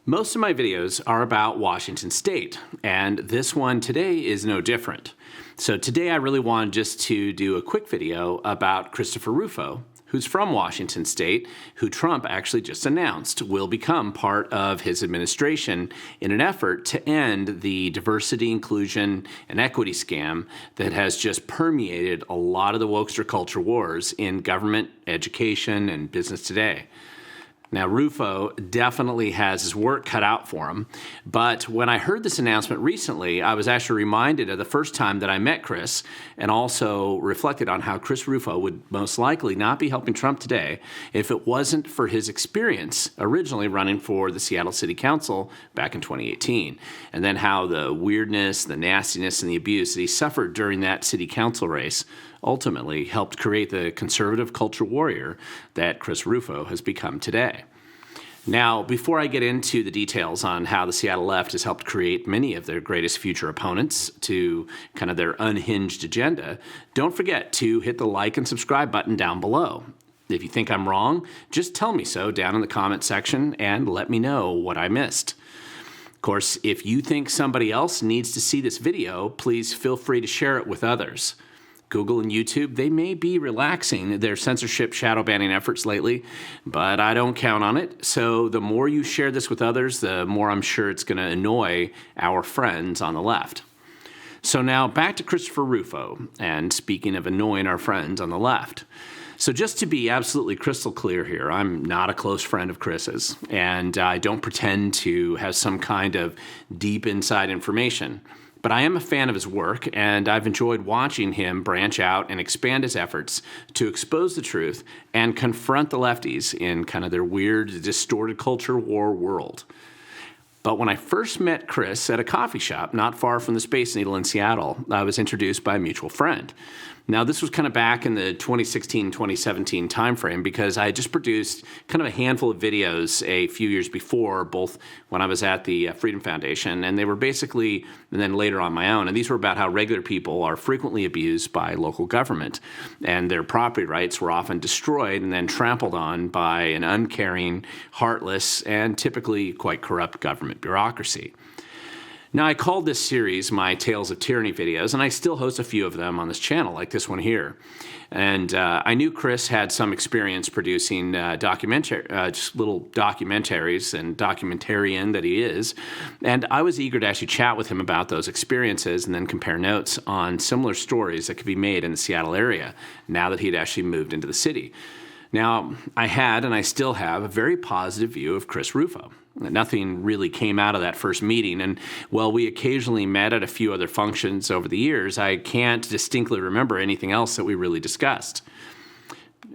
Most of my videos are about Washington State, and this one today is no different. So today I really wanted just to do a quick video about Christopher Rufo, who's from Washington State, who Trump actually just announced will become part of his administration in an effort to end the diversity, inclusion, and equity scam that has just permeated a lot of the wokester culture wars in government, education, and business today. Now, Rufo definitely has his work cut out for him, but when I heard this announcement recently, I was actually reminded of the first time that I met Chris and also reflected on how Chris Rufo would most likely not be helping Trump today if it wasn't for his experience originally running for the Seattle City Council back in 2018, and then how the weirdness, the nastiness, and the abuse that he suffered during that city council race ultimately helped create the conservative culture warrior that Chris Rufo has become today. Now, before I get into the details on how the Seattle left has helped create many of their greatest future opponents to kind of their unhinged agenda, don't forget to hit the like and subscribe button down below. If you think I'm wrong, just tell me so down in the comment section and let me know what I missed. Of course, if you think somebody else needs to see this video, please feel free to share it with others. Google and YouTube, they may be relaxing their censorship shadow banning efforts lately, but I don't count on it. So the more you share this with others, the more I'm sure it's going to annoy our friends on the left. So now back to Christopher Rufo, and speaking of annoying our friends on the left. So just to be absolutely crystal clear here, I'm not a close friend of Chris's, and I don't pretend to have some kind of deep inside information. But I am a fan of his work, and I've enjoyed watching him branch out and expand his efforts to expose the truth and confront the lefties in kind of their weird, distorted culture war world. But when I first met Chris at a coffee shop not far from the Space Needle in Seattle, I was introduced by a mutual friend. Now, this was kind of back in the 2016-2017 timeframe because I had just produced kind of a handful of videos a few years before, both when I was at the Freedom Foundation, and they were basically, and then later on my own, and these were about how regular people are frequently abused by local government, and their property rights were often destroyed and then trampled on by an uncaring, heartless, and typically quite corrupt government bureaucracy. Now, I called this series my Tales of Tyranny videos, and I still host a few of them on this channel, like this one here. And I knew Chris had some experience producing just little documentaries, and documentarian that he is. And I was eager to actually chat with him about those experiences and then compare notes on similar stories that could be made in the Seattle area now that he'd actually moved into the city. Now, I had, and I still have, a very positive view of Chris Rufo. Nothing really came out of that first meeting, and while we occasionally met at a few other functions over the years, I can't distinctly remember anything else that we really discussed.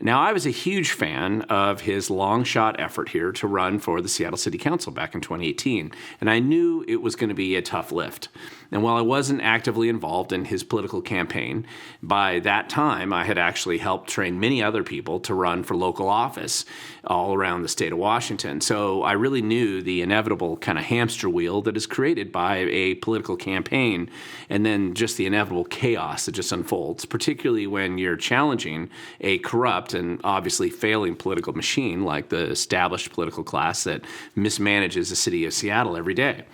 Now, I was a huge fan of his long-shot effort here to run for the Seattle City Council back in 2018, and I knew it was going to be a tough lift. And while I wasn't actively involved in his political campaign, by that time I had actually helped train many other people to run for local office all around the state of Washington. So I really knew the inevitable kind of hamster wheel that is created by a political campaign, and then just the inevitable chaos that just unfolds, particularly when you're challenging a corrupt and obviously failing political machine like the established political class that mismanages the city of Seattle every day.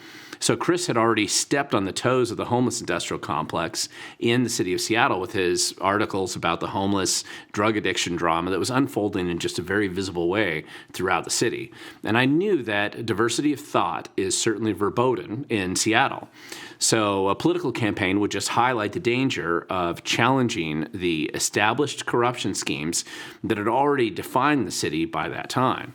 So Chris had already stepped on the toes of the homeless industrial complex in the city of Seattle with his articles about the homeless drug addiction drama that was unfolding in just a very visible way throughout the city. And I knew that diversity of thought is certainly verboten in Seattle. So a political campaign would just highlight the danger of challenging the established corruption schemes that had already defined the city by that time.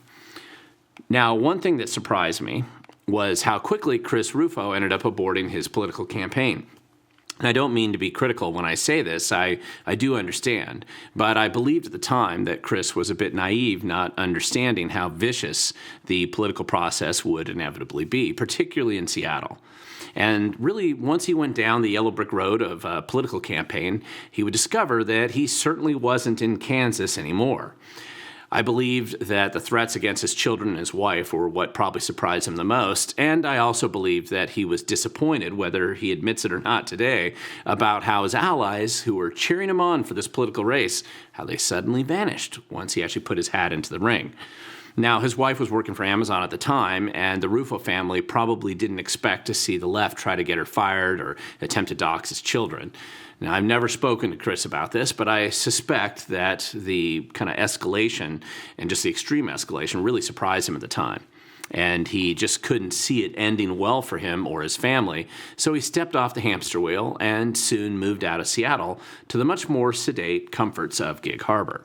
Now, one thing that surprised me was how quickly Chris Rufo ended up aborting his political campaign. And I don't mean to be critical when I say this, I do understand, but I believed at the time that Chris was a bit naive, not understanding how vicious the political process would inevitably be, particularly in Seattle. And really, once he went down the yellow brick road of a political campaign, he would discover that he certainly wasn't in Kansas anymore. I believed that the threats against his children and his wife were what probably surprised him the most, and I also believed that he was disappointed, whether he admits it or not today, about how his allies, who were cheering him on for this political race, how they suddenly vanished once he actually put his hat into the ring. Now, his wife was working for Amazon at the time, and the Rufo family probably didn't expect to see the left try to get her fired or attempt to dox his children. Now, I've never spoken to Chris about this, but I suspect that the kind of escalation and just the extreme escalation really surprised him at the time. And he just couldn't see it ending well for him or his family, so he stepped off the hamster wheel and soon moved out of Seattle to the much more sedate comforts of Gig Harbor.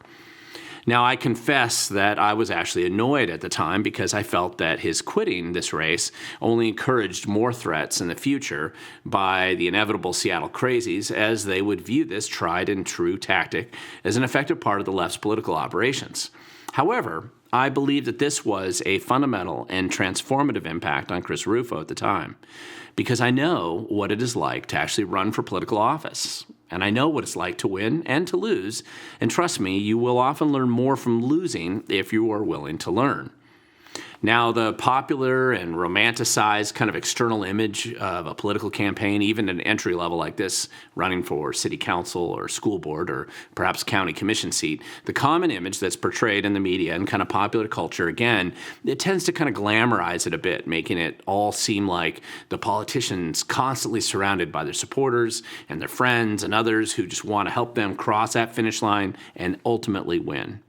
Now, I confess that I was actually annoyed at the time because I felt that his quitting this race only encouraged more threats in the future by the inevitable Seattle crazies, as they would view this tried and true tactic as an effective part of the left's political operations. However, I believe that this was a fundamental and transformative impact on Chris Rufo at the time, because I know what it is like to actually run for political office. And I know what it's like to win and to lose. And trust me, you will often learn more from losing if you are willing to learn. Now, the popular and romanticized kind of external image of a political campaign, even at an entry level like this, running for city council or school board or perhaps county commission seat, the common image that's portrayed in the media and kind of popular culture, again, it tends to kind of glamorize it a bit, making it all seem like the politicians constantly surrounded by their supporters and their friends and others who just want to help them cross that finish line and ultimately win.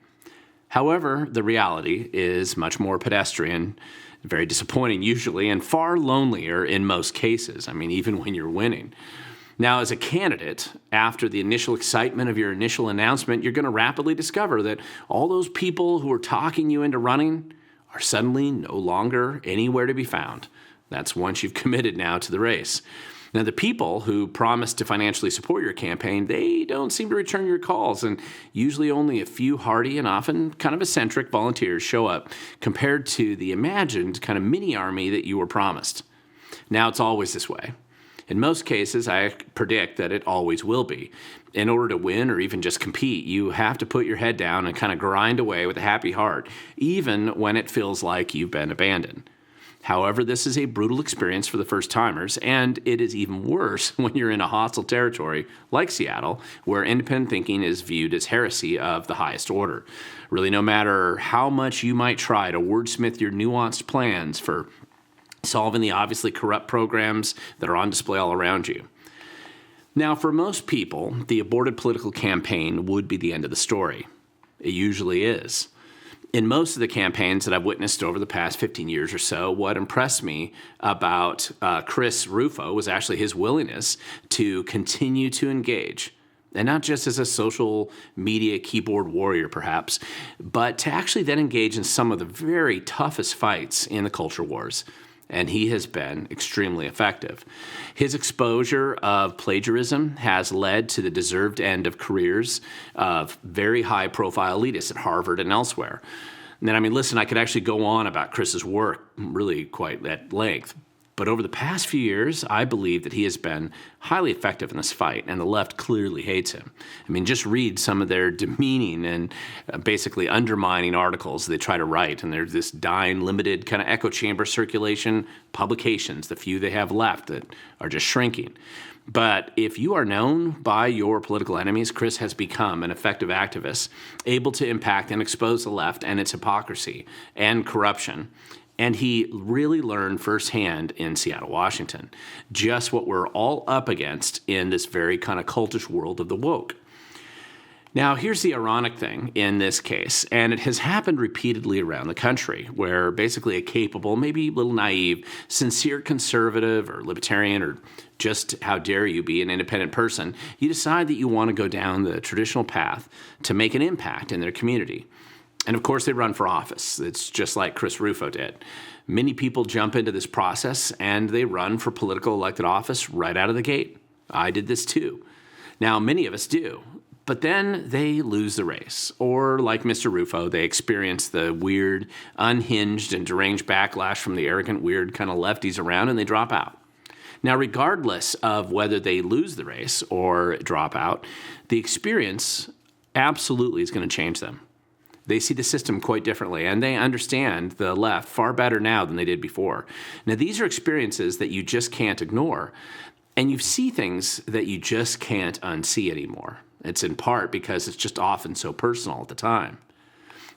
However, the reality is much more pedestrian, very disappointing usually, and far lonelier in most cases. I mean, even when you're winning. Now, as a candidate, after the initial excitement of your initial announcement, you're going to rapidly discover that all those people who are talking you into running are suddenly no longer anywhere to be found. That's once you've committed now to the race. Now, the people who promise to financially support your campaign, they don't seem to return your calls, and usually only a few hardy and often kind of eccentric volunteers show up compared to the imagined kind of mini army that you were promised. Now, it's always this way. In most cases, I predict that it always will be. In order to win or even just compete, you have to put your head down and kind of grind away with a happy heart, even when it feels like you've been abandoned. However, this is a brutal experience for the first-timers, and it is even worse when you're in a hostile territory like Seattle, where independent thinking is viewed as heresy of the highest order. Really, no matter how much you might try to wordsmith your nuanced plans for solving the obviously corrupt programs that are on display all around you. Now, for most people, the aborted political campaign would be the end of the story. It usually is. In most of the campaigns that I've witnessed over the past 15 years or so, what impressed me about Chris Rufo was actually his willingness to continue to engage. And not just as a social media keyboard warrior, perhaps, but to actually then engage in some of the very toughest fights in the culture wars. And he has been extremely effective. His exposure of plagiarism has led to the deserved end of careers of very high-profile elitists at Harvard and elsewhere. And then, listen, I could actually go on about Chris's work really quite at length. But over the past few years, I believe that he has been highly effective in this fight, and the left clearly hates him. Just read some of their demeaning and basically undermining articles they try to write, and there's this dying, limited kind of echo chamber circulation publications, the few they have left that are just shrinking. But if you are known by your political enemies, Chris has become an effective activist, able to impact and expose the left and its hypocrisy and corruption. And he really learned firsthand in Seattle, Washington, just what we're all up against in this very kind of cultish world of the woke. Now, here's the ironic thing in this case, and it has happened repeatedly around the country, where basically a capable, maybe a little naive, sincere conservative or libertarian, or just how dare you be an independent person, you decide that you want to go down the traditional path to make an impact in their community. And of course, they run for office. It's just like Chris Rufo did. Many people jump into this process and they run for political elected office right out of the gate. I did this too. Now, many of us do. But then they lose the race. Or like Mr. Rufo, they experience the weird, unhinged, and deranged backlash from the arrogant, weird kind of lefties around, and they drop out. Now, regardless of whether they lose the race or drop out, the experience absolutely is going to change them. They see the system quite differently, and they understand the left far better now than they did before. Now, these are experiences that you just can't ignore, and you see things that you just can't unsee anymore. It's in part because it's just often so personal at the time.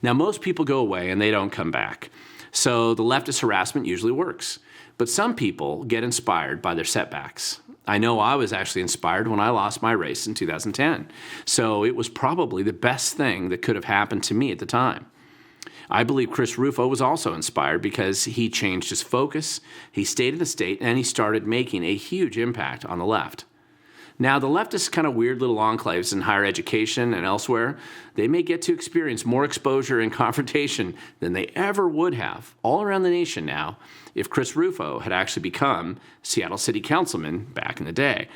Now, most people go away and they don't come back. So the leftist harassment usually works. But some people get inspired by their setbacks. I know I was actually inspired when I lost my race in 2010. So it was probably the best thing that could have happened to me at the time. I believe Chris Rufo was also inspired because he changed his focus, he stayed in the state, and he started making a huge impact on the left. Now, the leftist kind of weird little enclaves in higher education and elsewhere, they may get to experience more exposure and confrontation than they ever would have all around the nation now if Chris Rufo had actually become Seattle City Councilman back in the day.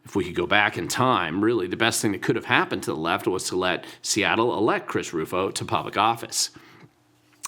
If we could go back in time, really the best thing that could have happened to the left was to let Seattle elect Chris Rufo to public office.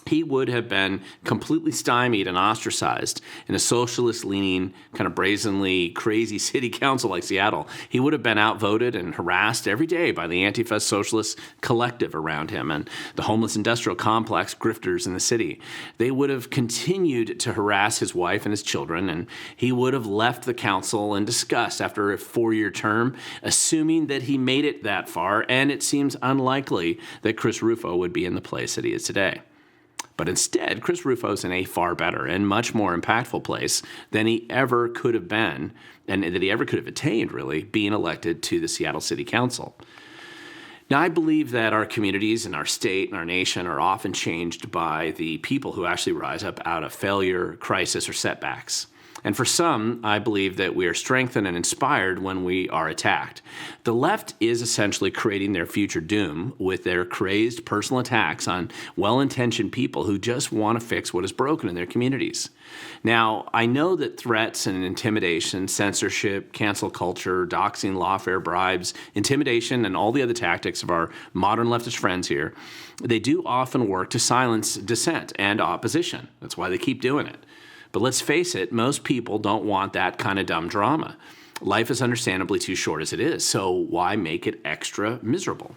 He would have been completely stymied and ostracized in a socialist-leaning, kind of brazenly crazy city council like Seattle. He would have been outvoted and harassed every day by the Antifa socialist collective around him and the homeless industrial complex grifters in the city. They would have continued to harass his wife and his children, and he would have left the council in disgust after a 4-year term, assuming that he made it that far, and it seems unlikely that Chris Rufo would be in the place that he is today. But instead, Chris Rufo's in a far better and much more impactful place than he ever could have been, and that he ever could have attained, really, being elected to the Seattle City Council. Now, I believe that our communities and our state and our nation are often changed by the people who actually rise up out of failure, crisis, or setbacks. And for some, I believe that we are strengthened and inspired when we are attacked. The left is essentially creating their future doom with their crazed personal attacks on well-intentioned people who just want to fix what is broken in their communities. Now, I know that threats and intimidation, censorship, cancel culture, doxing, lawfare, bribes, intimidation, and all the other tactics of our modern leftist friends here, they do often work to silence dissent and opposition. That's why they keep doing it. But let's face it, most people don't want that kind of dumb drama. Life is understandably too short as it is, so why make it extra miserable?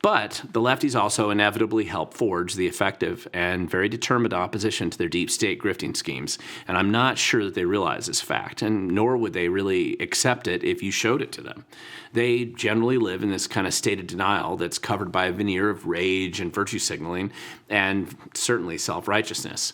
But the lefties also inevitably help forge the effective and very determined opposition to their deep state grifting schemes, and I'm not sure that they realize this fact, and nor would they really accept it if you showed it to them. They generally live in this kind of state of denial that's covered by a veneer of rage and virtue signaling, and certainly self-righteousness.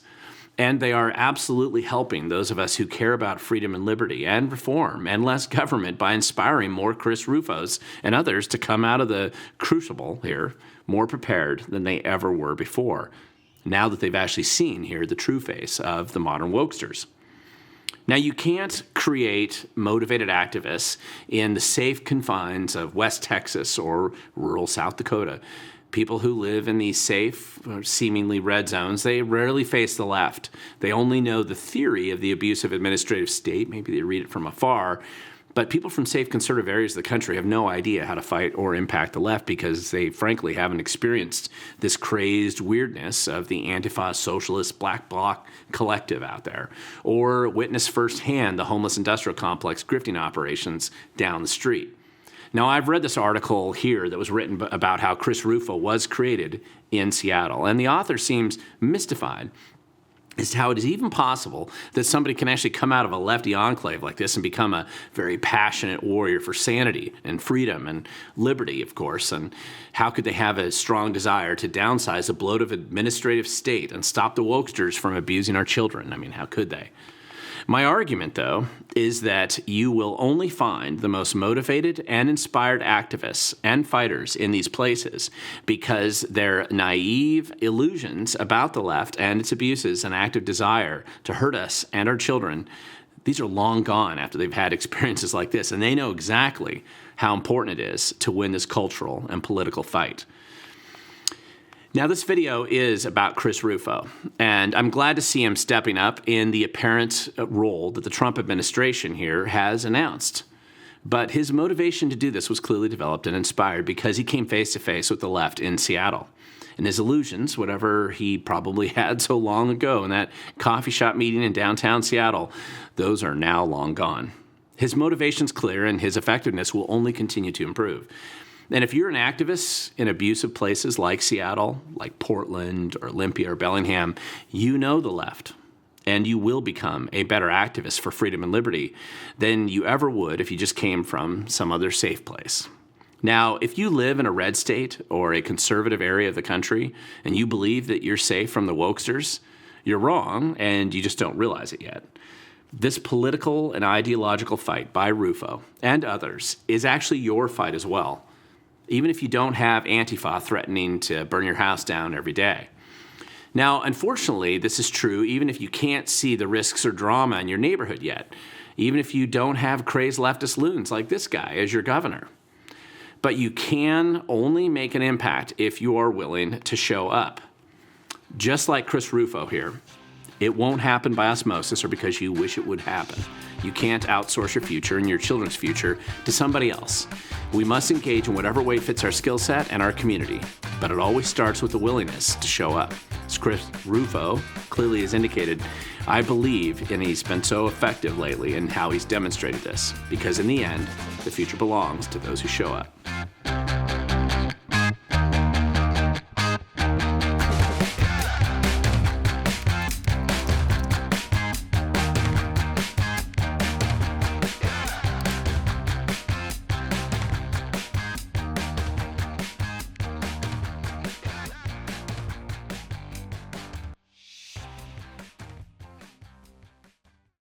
And they are absolutely helping those of us who care about freedom and liberty and reform and less government by inspiring more Chris Rufos and others to come out of the crucible here more prepared than they ever were before, now that they've actually seen here the true face of the modern wokesters. Now, you can't create motivated activists in the safe confines of West Texas or rural South Dakota. People who live in these safe, seemingly red zones, they rarely face the left. They only know the theory of the abusive administrative state. Maybe they read it from afar. But people from safe conservative areas of the country have no idea how to fight or impact the left because they frankly haven't experienced this crazed weirdness of the Antifa socialist black bloc collective out there, or witnessed firsthand the homeless industrial complex grifting operations down the street. Now, I've read this article here that was written about how Chris Rufo was created in Seattle, and the author seems mystified as to how it is even possible that somebody can actually come out of a lefty enclave like this and become a very passionate warrior for sanity and freedom and liberty, of course. And how could they have a strong desire to downsize a bloated administrative state and stop the wokesters from abusing our children? I mean, how could they? My argument, though, is that you will only find the most motivated and inspired activists and fighters in these places because their naive illusions about the left and its abuses and active desire to hurt us and our children, these are long gone after they've had experiences like this, and they know exactly how important it is to win this cultural and political fight. Now, this video is about Chris Rufo, and I'm glad to see him stepping up in the apparent role that the Trump administration here has announced. But his motivation to do this was clearly developed and inspired because he came face to face with the left in Seattle. And his illusions, whatever he probably had so long ago in that coffee shop meeting in downtown Seattle, those are now long gone. His motivation's clear, and his effectiveness will only continue to improve. And if you're an activist in abusive places like Seattle, like Portland or Olympia or Bellingham, you know the left, and you will become a better activist for freedom and liberty than you ever would if you just came from some other safe place. Now, if you live in a red state or a conservative area of the country and you believe that you're safe from the wokesters, you're wrong and you just don't realize it yet. This political and ideological fight by Rufo and others is actually your fight as well, even if you don't have Antifa threatening to burn your house down every day. Now, unfortunately, this is true even if you can't see the risks or drama in your neighborhood yet, even if you don't have crazed leftist loons like this guy as your governor. But you can only make an impact if you are willing to show up. Just like Chris Rufo here, it won't happen by osmosis or because you wish it would happen. You can't outsource your future and your children's future to somebody else. We must engage in whatever way fits our skill set and our community, but it always starts with the willingness to show up. As Chris Rufo clearly has indicated, I believe, and he's been so effective lately in how he's demonstrated this, because in the end, the future belongs to those who show up.